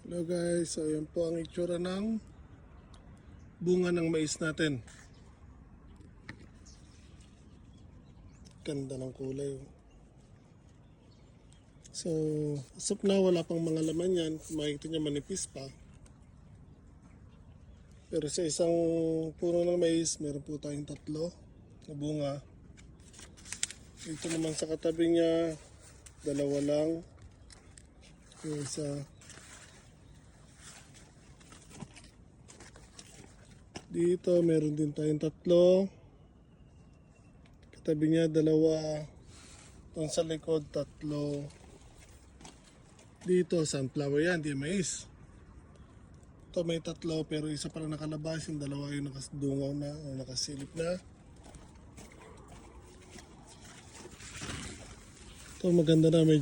Hello guys, so yan po ang itsura ng bunga ng mais natin. Ganda ng kulay. So, as of now, wala pang mga laman yan. Makikita nyo manipis pa. Pero sa isang puno ng mais, meron po tayong 3 na bunga. Ito naman sa katabi niya, 2 lang. Yung isa. Dito, meron din tayong 3. Katabi niya, 2. Doon sa likod, 3. Dito, sunflower yan, di mais. Ito may 3 pero isa pa lang nakalabas. Yung 2 yung nakadungaw na o nakasilip na. Ito maganda na, may